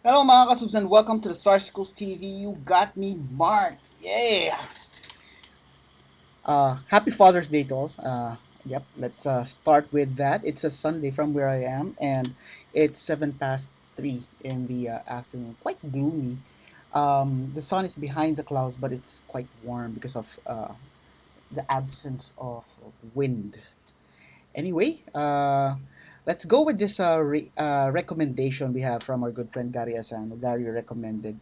Hello mga kasubs and welcome to the Sarsicles TV. You got me marked. Yeah. Happy Father's Day to all. Yep, let's start with that. It's a Sunday from where I am and it's 7 past 3 in the afternoon. Quite gloomy. The sun is behind the clouds but it's quite warm because of the absence of wind. Anyway, let's go with this recommendation we have from our good friend Gary Asano. Gary recommended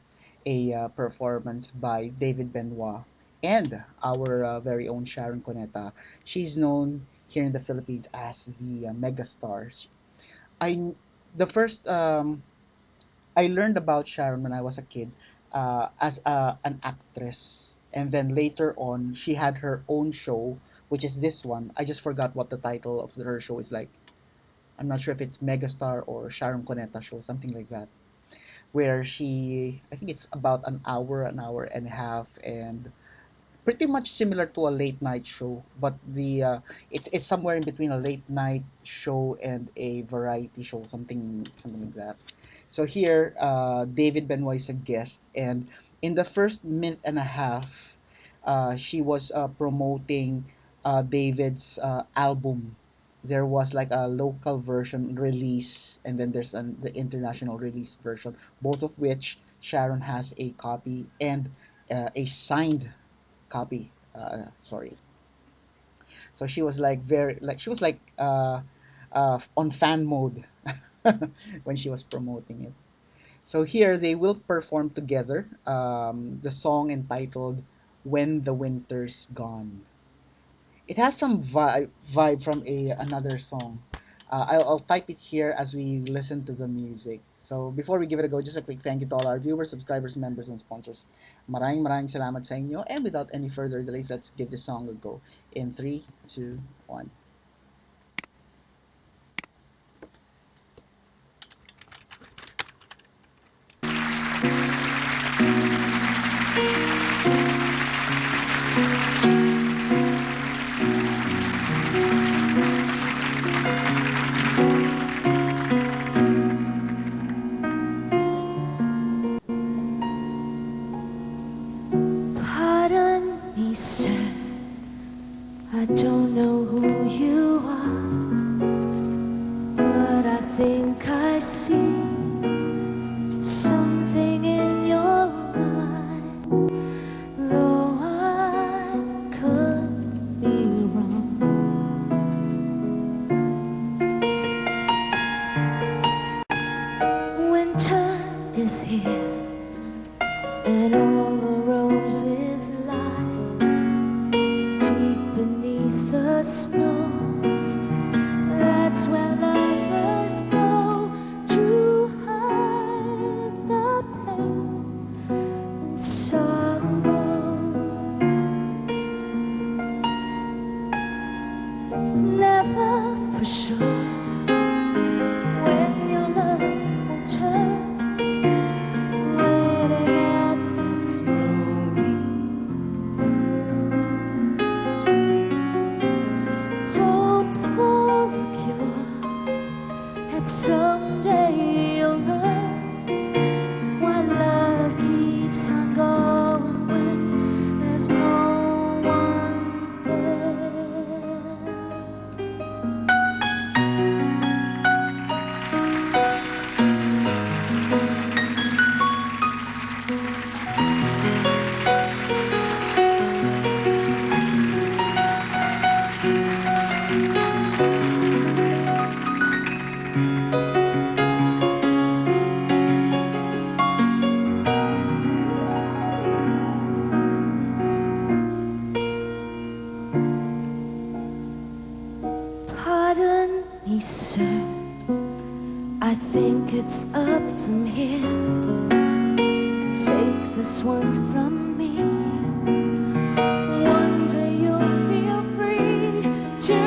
a performance by David Benoit and our very own Sharon Cuneta. She's known here in the Philippines as the mega stars. I the first I learned about Sharon when I was a kid as an actress, and then later on she had her own show, which is this one. I just forgot what the title of her show is like. I'm not sure if it's Megastar or Sharon Cuneta show, something like that, where I think it's about an hour and a half, and pretty much similar to a late night show, but it's somewhere in between a late night show and a variety show, something like that. So here, David Benoit is a guest, and in the first minute and a half, she was promoting David's album. There was like a local version release, and then the international release version, both of which Sharon has a copy and a signed copy. Sorry. So she was like on fan mode when she was promoting it. So here they will perform together the song entitled "When the Winter's Gone." It has some vibe from a another song. I'll type it here as we listen to the music. So before we give it a go, just a quick thank you to all our viewers, subscribers, members, and sponsors. Maraming salamat sa inyo. And without any further delays, let's give this song a go. In 3, 2, 1. Pardon me, sir, I don't know who you are, but I think I see something in your eye. Though I could be wrong, winter is here and all the roses lie deep beneath the snow. That's where lovers go to hide the pain and sorrow. Never for sure when your luck will turn, waiting at that snowy field. Hope for a cure, that someday you'll learn why love keeps on going when there's no one there. Pardon me, sir, I think it's up from here. Take this one from me. One day you'll feel free to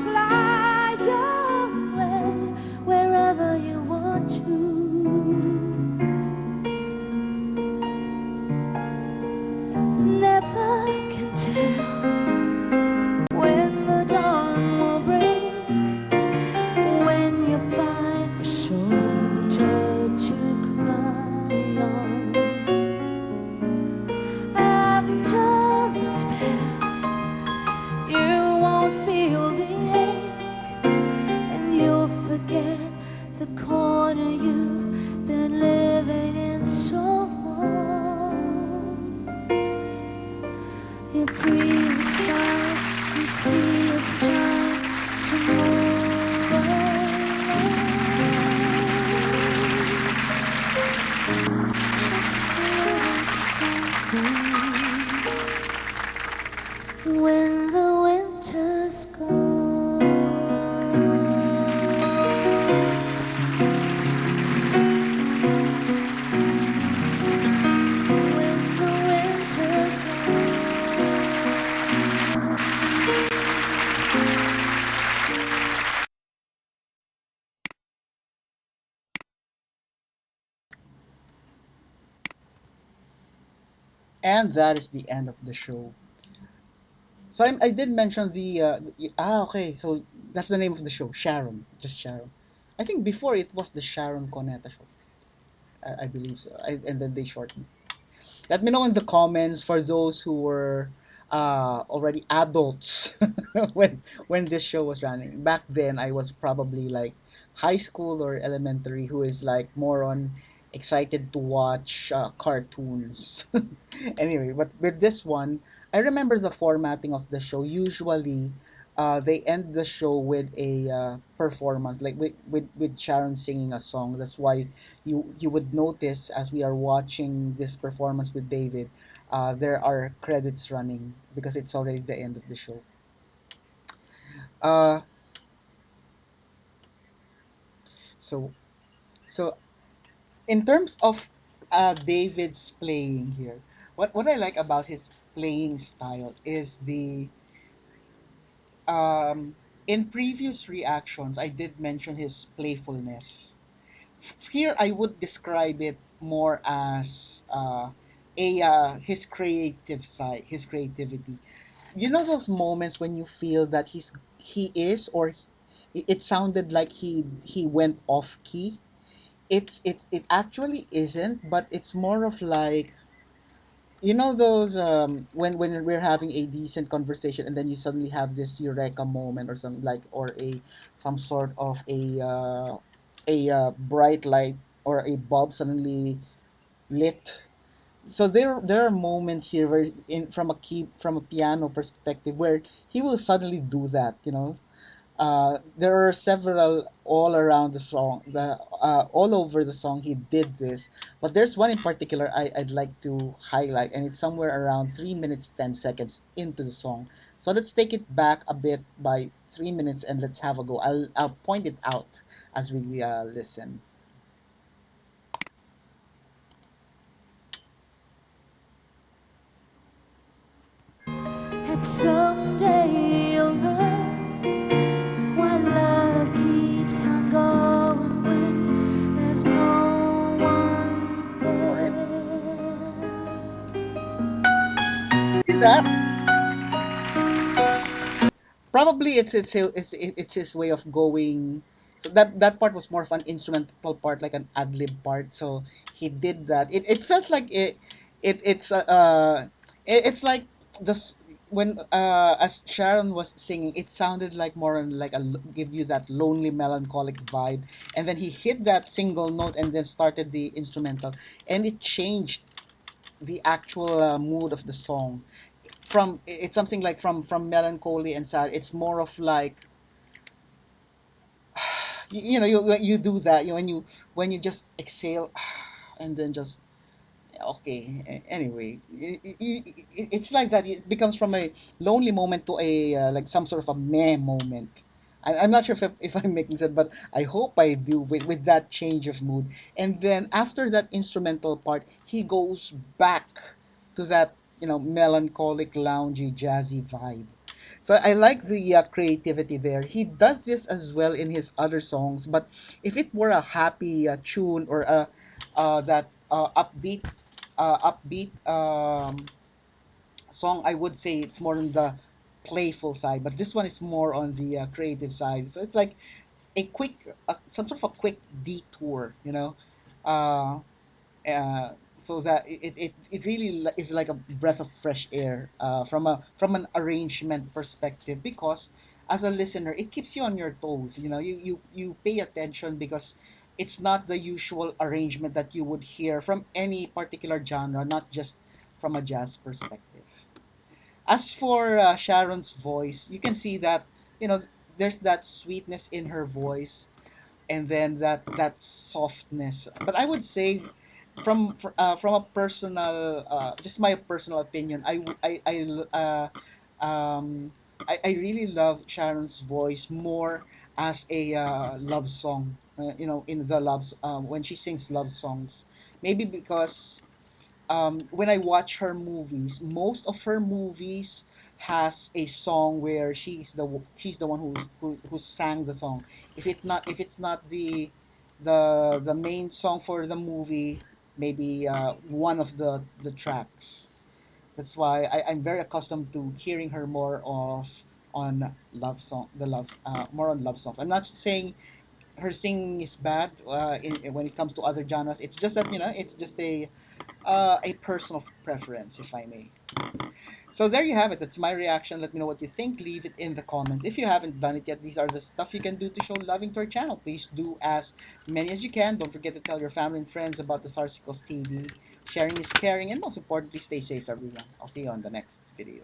fly away wherever you want to. Never can tell when the dawn will break, when you find a shoulder to cry. And that is the end of the show. So I did mention okay, so that's the name of the show, Sharon, just Sharon. I think before it was the Sharon Cuneta show. I believe so. And then they shortened. Let me know in the comments for those who were already adults when this show was running. Back then, I was probably like high school or elementary, who is like more on excited to watch cartoons. Anyway, but with this one, I remember the formatting of the show. Usually, they end the show with a performance, like with Sharon singing a song. That's why you would notice as we are watching this performance with David, there are credits running because it's already the end of the show. Uh, so so in terms of David's playing here, what I like about his playing style is the um, in previous reactions I did mention his playfulness. Here I would describe it more as a his creative side, his creativity. You know those moments when you feel that he is or it sounded like he went off key. It actually isn't, but it's more of like you know those when we're having a decent conversation and then you suddenly have this eureka moment or something like or a some sort of a bright light or a bulb suddenly lit. So there are moments here where in from a piano perspective where he will suddenly do that, you know. There are several all around the song, the all over the song he did this, but there's one in particular I'd like to highlight, and it's somewhere around 3 minutes 10 seconds into the song. So let's take it back a bit by 3 minutes and let's have a go. I'll point it out as we listen. And someday you'll learn why love keeps on going when there's no one See that? Probably it's his way of going. So that part was more of an instrumental part, like an ad lib part. So he did that. It felt like it's like this when as Sharon was singing, it sounded like more on like give you that lonely melancholic vibe, and then he hit that single note and then started the instrumental, and it changed the actual mood of the song. It's something like from melancholy and sad, it's more of like you know you do that when you just exhale and then just okay. Anyway, it's like that. It becomes from a lonely moment to a like some sort of a meh moment. I'm not sure if I'm making sense, but I hope I do with that change of mood. And then after that instrumental part, he goes back to that melancholic, loungy, jazzy vibe. So I like the creativity there. He does this as well in his other songs, but if it were a happy tune or a that upbeat song, I would say it's more on the playful side, but this one is more on the creative side. So it's like a quick, some sort of a quick detour, uh, uh, so that it really is like a breath of fresh air from an arrangement perspective, because as a listener it keeps you on your toes. You pay attention because it's not the usual arrangement that you would hear from any particular genre, not just from a jazz perspective. As for Sharon's voice, you can see that you know there's that sweetness in her voice, and then that softness. But I would say from a personal just my personal opinion, I really love Sharon's voice more as a love song, in the loves when she sings love songs. Maybe because when I watch her movies, most of her movies has a song where she's the one who sang the song. If it's not the main song for the movie, maybe one of the tracks. That's why I'm very accustomed to hearing her more of on love song, the loves, more on love songs. I'm not saying her singing is bad when it comes to other genres. It's just that it's just a personal preference, if I may. So there you have it. That's my reaction. Let me know what you think. Leave it in the comments. If you haven't done it yet, these are the stuff you can do to show loving to our channel. Please do as many as you can. Don't forget to tell your family and friends about the Sarsicles TV. Sharing is caring, and most importantly, stay safe, everyone. I'll see you on the next video.